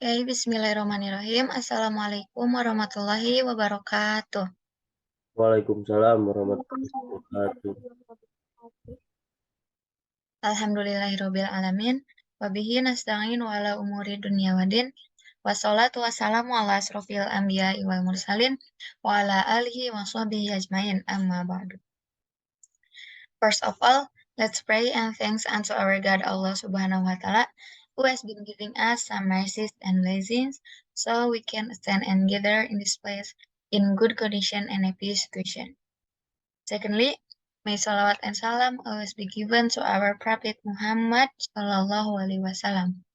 Oke, bismillahirrahmanirrahim. Assalamualaikum warahmatullahi wabarakatuh. Waalaikumsalam warahmatullahi wabarakatuh. Alhamdulillahirabbil alamin. Wabihi nasta'in wa ala umuri dunya waddin. Wassalatu wassalamu ala asrofil anbiya'i wal mursalin wa ala alihi wa sahbihi ajmain amma ba'du. First of all, let's pray and thanks unto our God Allah Subhanahu wa Ta'ala who has been giving us some mercies and blessings so we can stand and gather in this place in good condition and happy situation. Secondly, may salawat and salam always be given to our Prophet Muhammad Sallallahu Alaihi Wasallam,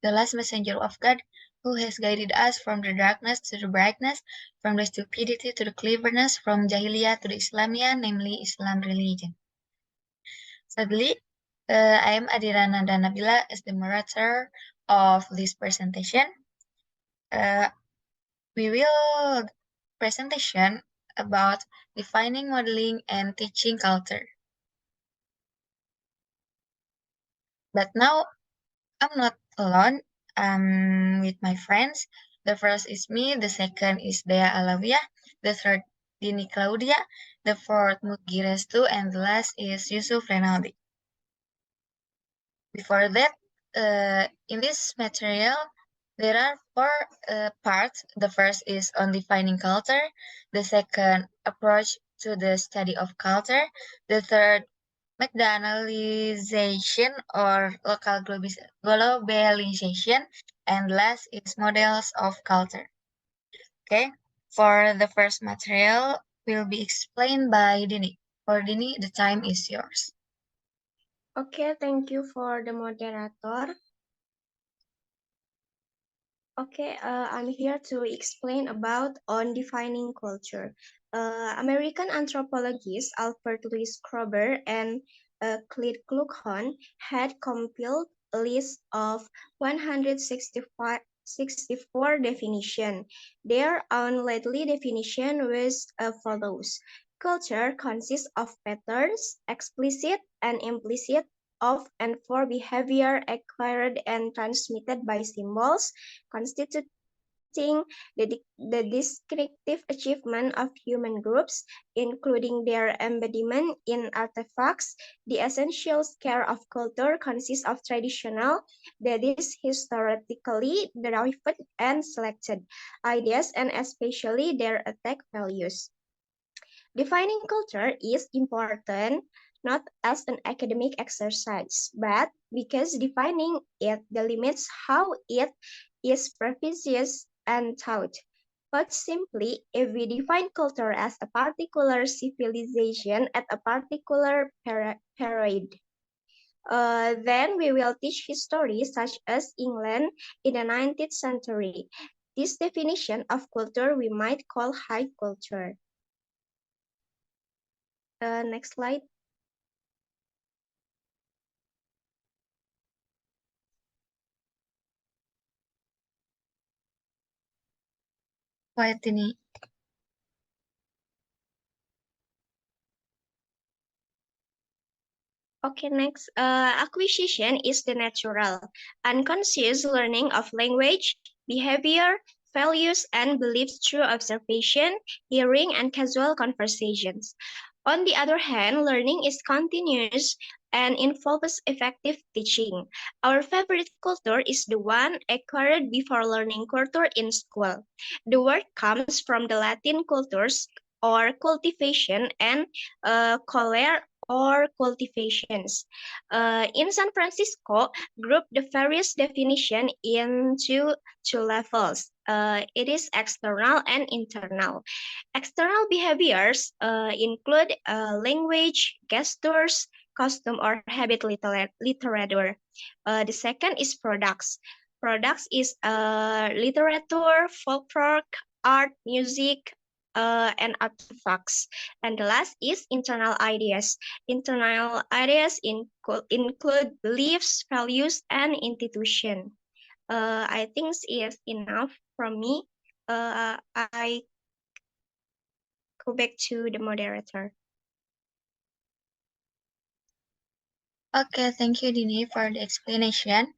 the last messenger of God, who has guided us from the darkness to the brightness, from the stupidity to the cleverness, from Jahiliyah to the Islamia, namely Islam religion. Sadly, I am Adirana Danabila as the moderator of this presentation. We will presentation about defining, modeling, and teaching culture. But now I'm not alone. I'm with my friends. The first is me, the second is Dea Alavia, the third Dini Claudia, the fourth Mugirestu, and the last is Yusuf Renaldi. Before that, in this material, there are four parts. The first is on defining culture, the second, approach to the study of culture, the third, McDonaldization or local globalization, and last is models of culture. Okay, for the first material will be explained by Dini. For Dini, the time is yours. Okay, thank you for the moderator. Okay, I'm here to explain about on defining culture. American anthropologist Albert Louis Kroeber and Clyde Kluckhohn had compiled a list of 164 definitions. Their unlikely definition was as follows. Culture consists of patterns, explicit and implicit, of and for behavior acquired and transmitted by symbols, constituting the descriptive achievement of human groups, including their embodiment in artifacts. The essential care of culture consists of traditional, that is historically derived and selected, ideas and especially their attack values. Defining culture is important not as an academic exercise, but because defining it delimits how it is practiced and taught. Put simply, if we define culture as a particular civilization at a particular period, then we will teach history such as England in the 19th century. This definition of culture we might call high culture. Next slide. Quiet, Dini. Okay, next. Acquisition is the natural, unconscious learning of language, behavior, values, and beliefs through observation, hearing, and casual conversations. On the other hand, learning is continuous and involves effective teaching. Our favorite culture is the one acquired before learning culture in school. The word comes from the Latin cultures or cultivation and colere or cultivations. In San Francisco, group the various definition into two levels. It is external and internal. External behaviors include language, gestures, custom or habit literature. The second is products. Products is literature, folklore, art, music, and artifacts. And the last is internal ideas. Internal ideas include beliefs, values, and institution. I think is enough from me. I go back to the moderator. Okay, thank you, Dini, for the explanation.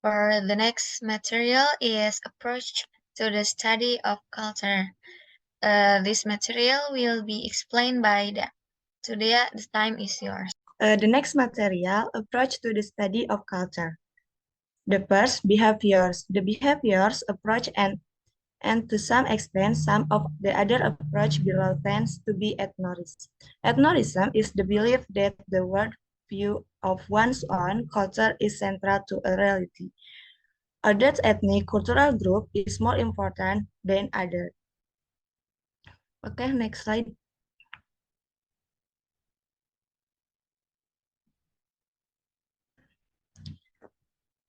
For the next material is approach to the study of culture. This material will be explained by Dea. So Dea, the time is yours. The next material, approach to the study of culture. The first, behaviors. The behaviors approach and to some extent, some of the other approach below tends to be ethnorism. Ethnorism is the belief that the world view of one's own culture is central to a reality, or that ethnic cultural group is more important than other. Okay, next slide.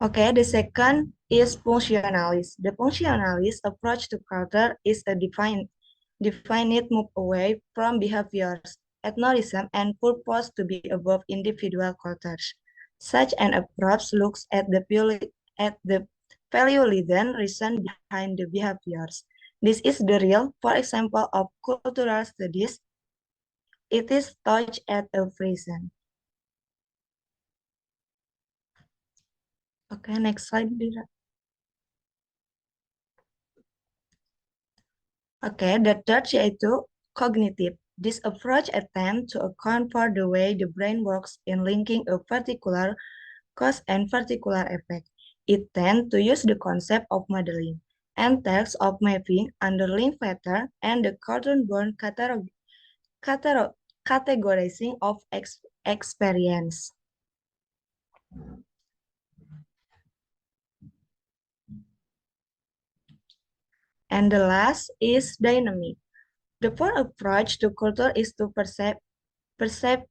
Okay, the second is functionalist. The functionalist approach to culture is a definite move away from behaviors, ethnorism, and purpose to be above individual cultures. Such an approach looks at the value-laden reason behind the behaviors. This is the real, for example, of cultural studies. It is touched at a reason. Okay, next slide, Dira. Okay, the third yaitu cognitive. This approach attempts to account for the way the brain works in linking a particular cause and particular effect. It tends to use the concept of modeling and text of mapping underlying factor and the Gordon-Bourne categorizing of experience. And the last is dynamic. The fourth approach to culture is to perceive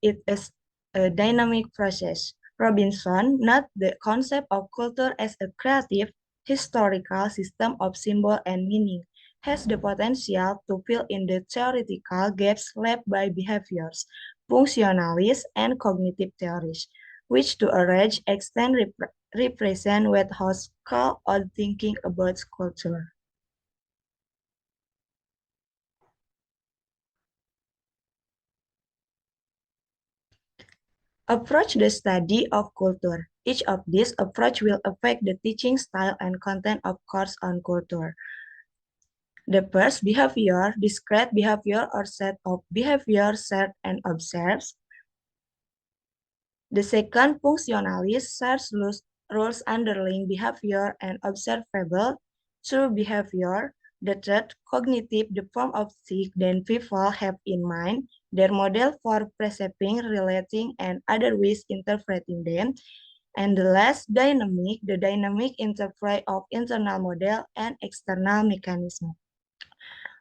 it as a dynamic process. Robinson noted the concept of culture as a creative, historical system of symbol and meaning, has the potential to fill in the theoretical gaps left by behaviors, functionalist, and cognitive theories, which to a large extent represent what hosts call odd thinking about culture. Approach the study of culture. Each of these approach will affect the teaching style and content of course on culture. The first, behavior, describe behavior or set of behavior set and observes. The second, functionalist, sets rules underlying behavior and observable through behavior. The third, cognitive, the form of think that people have in mind, their model for perceiving, relating, and other ways interpreting them. And the last, dynamic, the dynamic interplay of internal model and external mechanism.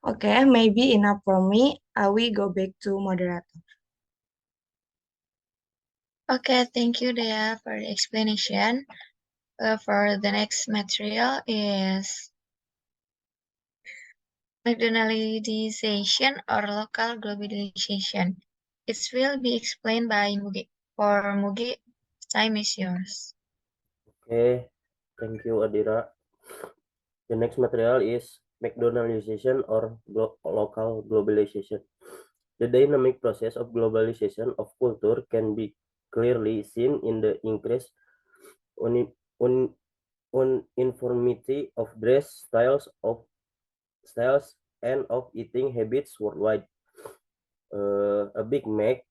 Okay, maybe enough for me. I will go back to moderator. Okay, thank you, Dea, for the explanation. For the next material is regionalization or local globalization. It will be explained by Mugi. For Mugi, time is yours. Okay, thank you, Adira. The next material is McDonaldization or local globalization. The dynamic process of globalization of culture can be clearly seen in the increased uniformity of dress styles and of eating habits worldwide. A Big Mac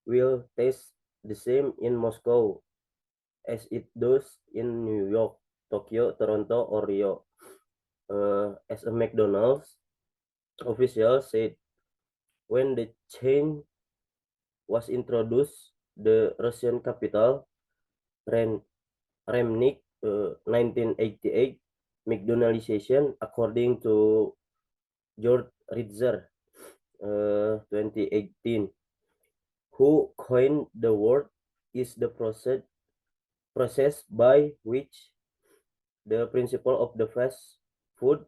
will taste the same in Moscow as it does in New York, Tokyo, Toronto, or Rio. As a McDonald's official said, when the chain was introduced, the Russian capital, Remnik, 1988, McDonaldization, according to George Ritzer, 2018, who coined the word, is the process by which the principle of the fast food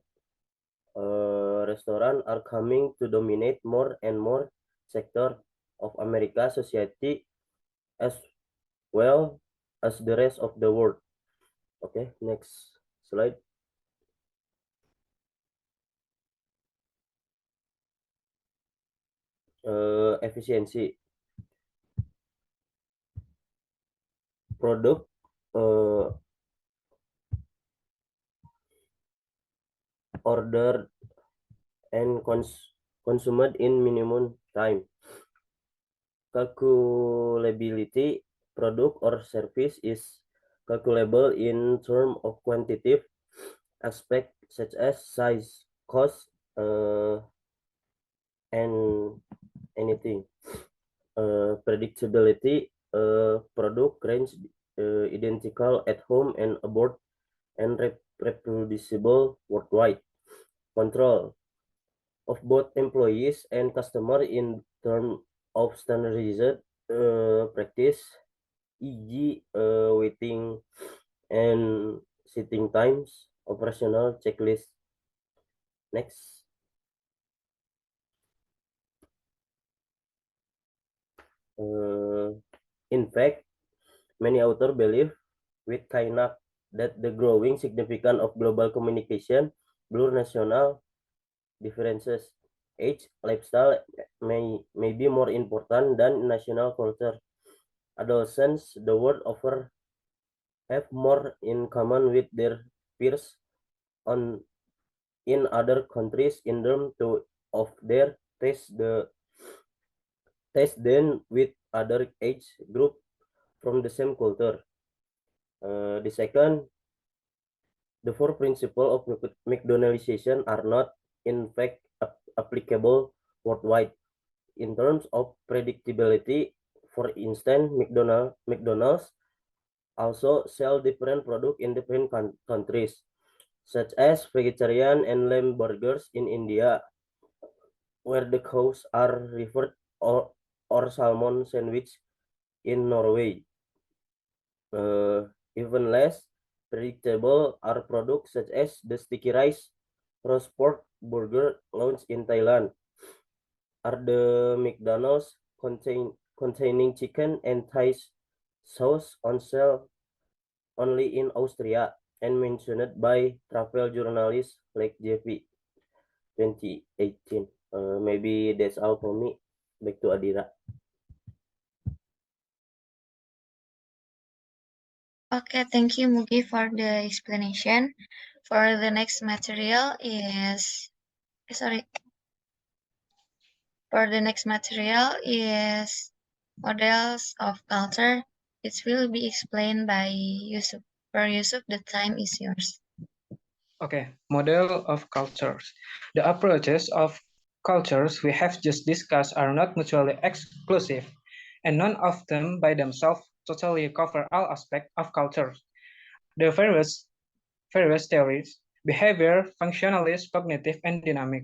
restaurant are coming to dominate more and more sector of America society as well as the rest of the world. Okay, next slide. Efficiency. Product ordered and consumed in minimum time. Calculability, product or service is calculable in terms of quantitative aspects such as size, cost, and anything. Predictability, product range identical at home and abroad and reproducible worldwide. Control of both employees and customer in terms of standardized practice, e.g. Waiting and sitting times, operational checklist. Next. In fact, many authors believe with Kainak that the growing significance of global communication blur national differences. Age, lifestyle may be more important than national culture. Adolescents the world over have more in common with their peers in other countries in terms of their taste than with other age group from the same culture. The second, the four principles of McDonaldization are not in fact applicable worldwide. In terms of predictability, for instance, McDonald's also sell different products in different countries, such as vegetarian and lamb burgers in India, where the cows are referred or salmon sandwich in Norway. Even less predictable are products such as the sticky rice roast pork burger launched in Thailand. Are the McDonald's containing chicken and Thai sauce on sale only in Austria and mentioned by travel journalist like Jeffy 2018. Maybe that's all for me. Back to Adira. Okay, thank you, Mugi, for the explanation. For the next material is, for the next material is models of culture. It will be explained by Yusuf. For Yusuf, the time is yours. Okay, model of cultures. The approaches of cultures we have just discussed are not mutually exclusive, and none of them by themselves totally cover all aspects of culture. The various theories, behavior, functionalist, cognitive, and dynamic,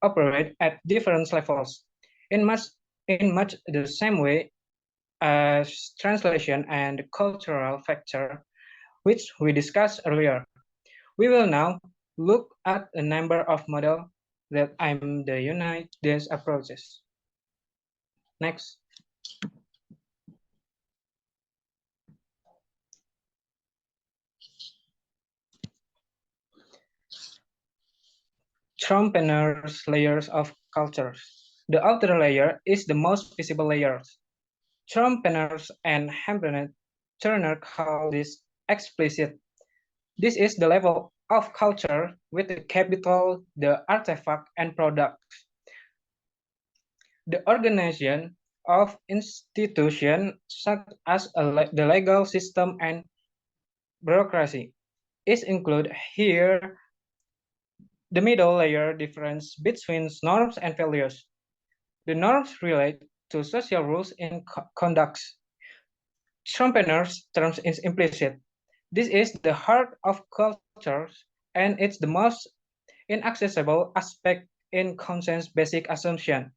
operate at different levels in much the same way as translation and cultural factor, which we discussed earlier. We will now look at a number of models that aim to unite these approaches. Next. Trompener's layers of cultures. The outer layer is the most visible layer. Trompener and Hempel Turner call this explicit. This is the level of culture with the capital, the artifact, and product. The organization of institutions such as the legal system and bureaucracy is included here. The middle layer difference between norms and values. The norms relate to social rules in conduct. Trompener's term is implicit. This is the heart of cultures, and it's the most inaccessible aspect in conscience basic assumption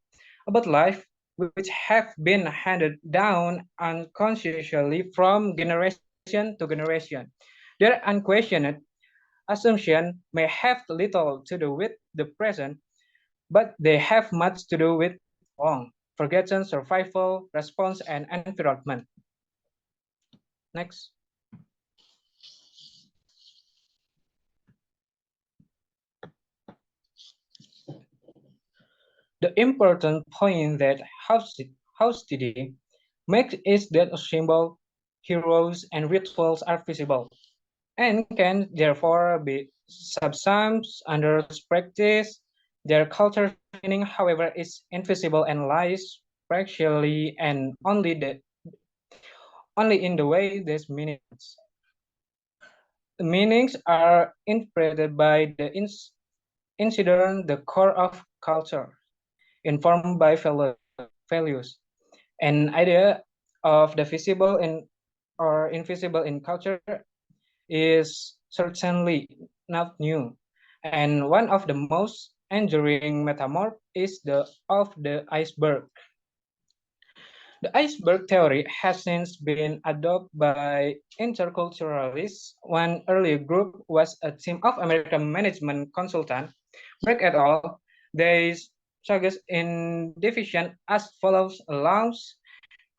about life, which have been handed down unconsciously from generation to generation. Their unquestioned assumption may have little to do with the present, but they have much to do with long, forgotten survival, response, and environment. Next. The important point that Haustedt makes is that symbol, heroes, and rituals are visible. and can therefore be subsumed under practice. Their culture meaning, however, is invisible and lies partially and only in the way these meanings. The meanings are interpreted by the incident, the core of culture, informed by values. An idea of the visible in or invisible in culture is certainly not new, and one of the most enduring metamorph is the of the iceberg. The iceberg theory has since been adopted by interculturalists. One early group was a team of American management consultant, Breck et al. They suggest in division as follows: laws,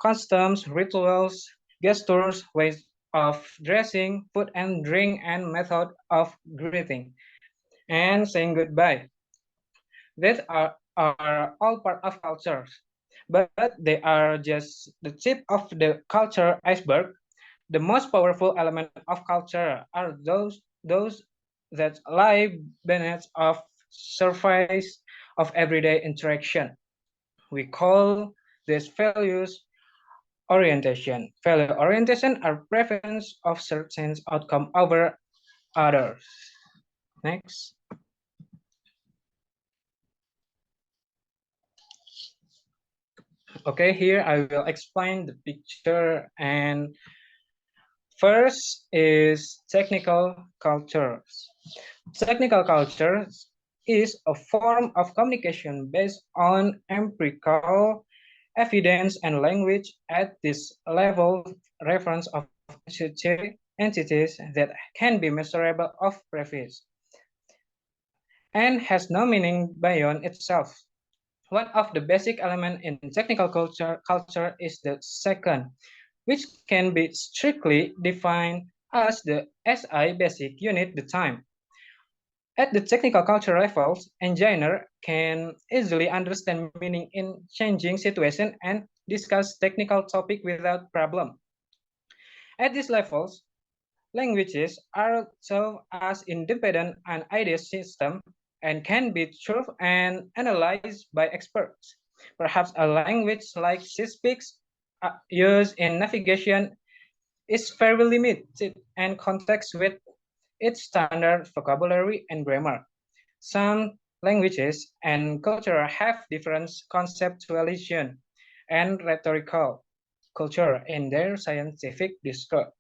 customs, rituals, gestures, ways of dressing, food and drink, and method of greeting and saying goodbye. These are all part of culture, but they are just the tip of the culture iceberg. The most powerful element of culture are those that lie beneath of surface of everyday interaction. We call these values orientation. Value orientation are preference of certain outcome over others. Next. Okay, here I will explain the picture, and first is technical cultures. Technical cultures is a form of communication based on empirical evidence and language. At this level, reference of entities that can be measurable of preface and has no meaning beyond itself. One of the basic elements in technical culture is the second, which can be strictly defined as the SI basic unit, the time. At the technical culture levels, engineer can easily understand meaning in changing situation and discuss technical topic without problem. At these levels, languages are thought as independent and idea system and can be truth and analyzed by experts. Perhaps a language like C speaks used in navigation is very limited and context with its standard vocabulary and grammar. Some languages and culture have different conceptualization and rhetorical culture in their scientific discourse.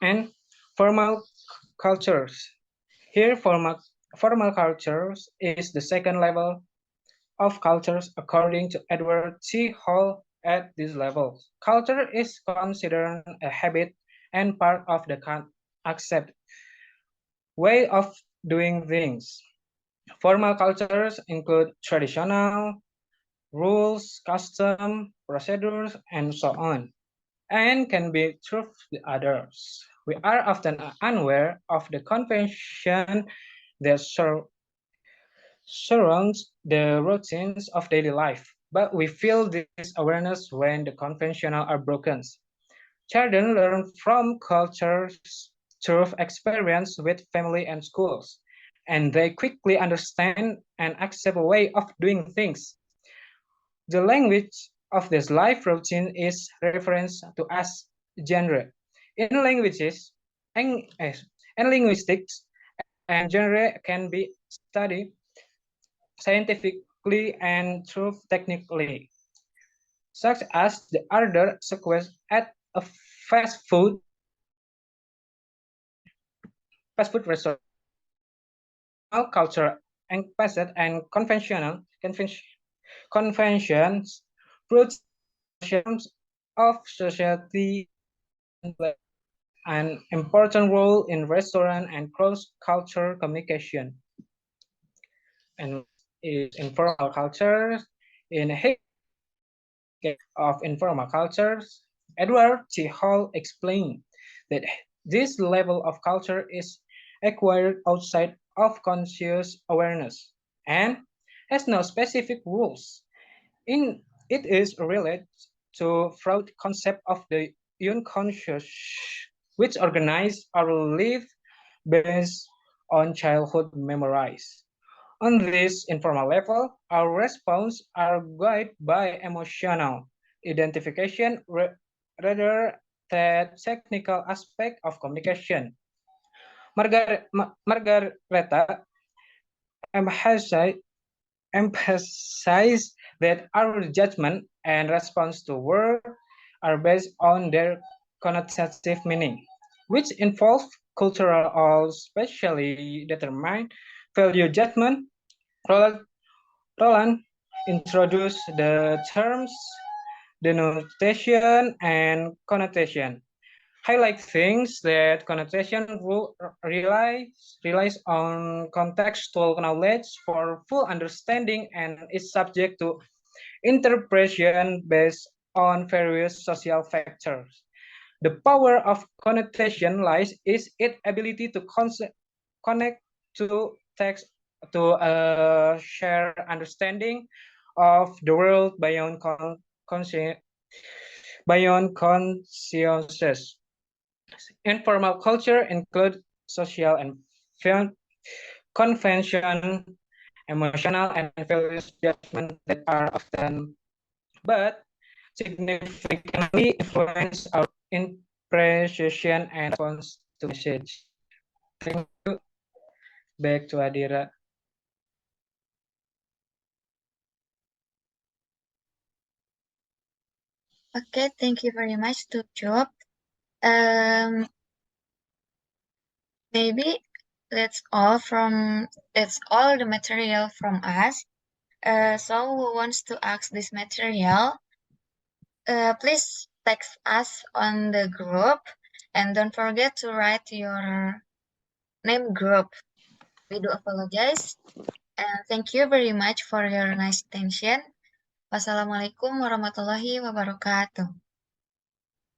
And formal cultures. Here, formal cultures is the second level of cultures according to Edward T. Hall. At this level, culture is considered a habit and part of the accepted way of doing things. Formal cultures include traditional rules, custom, procedures, and so on, and can be through the others. We are often unaware of the convention that surrounds the routines of daily life, but we feel this awareness when the conventional are broken. Children learn from cultures through experience with family and schools, and they quickly understand and accept a way of doing things. The language of this life routine is referenced to as genre. In languages and linguistics, and genre can be studied scientifically and through technically, such as the order sequence at a fast food restaurant. Culture and facet and conventions, routines of society play an important role in restaurant and cross-cultural communication. And is informal culture. In his case of informal cultures, Edward T. Hall explained that this level of culture is acquired outside of conscious awareness and has no specific rules. It is related to Freud's concept of the unconscious, which organize our life based on childhood memories. On this informal level, our responses are guided by emotional identification rather than technical aspect of communication. Margareta emphasize that our judgment and response to words are based on their connotative meaning, which involve cultural or specially determined value judgment. Roland introduced the terms denotation and connotation, highlight things that connotation relies on contextual knowledge for full understanding and is subject to interpretation based on various social factors. The power of connotation lies in its ability to connect to text to a shared understanding of the world beyond consciousness. Informal culture includes social and convention, emotional and values judgment that are often but significantly influence our impression and response to message. Thank you. Back to Adira. Okay, thank you very much to Job. Maybe that's all the material from us. So who wants to ask this material? Please text us on the group and don't forget to write your name group. We do apologize and thank you very much for your nice attention. Wassalamualaikum warahmatullahi wabarakatuh.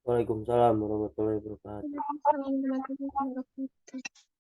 Waalaikumsalam warahmatullahi wabarakatuh. Assalamualaikum warahmatullahi wabarakatuh.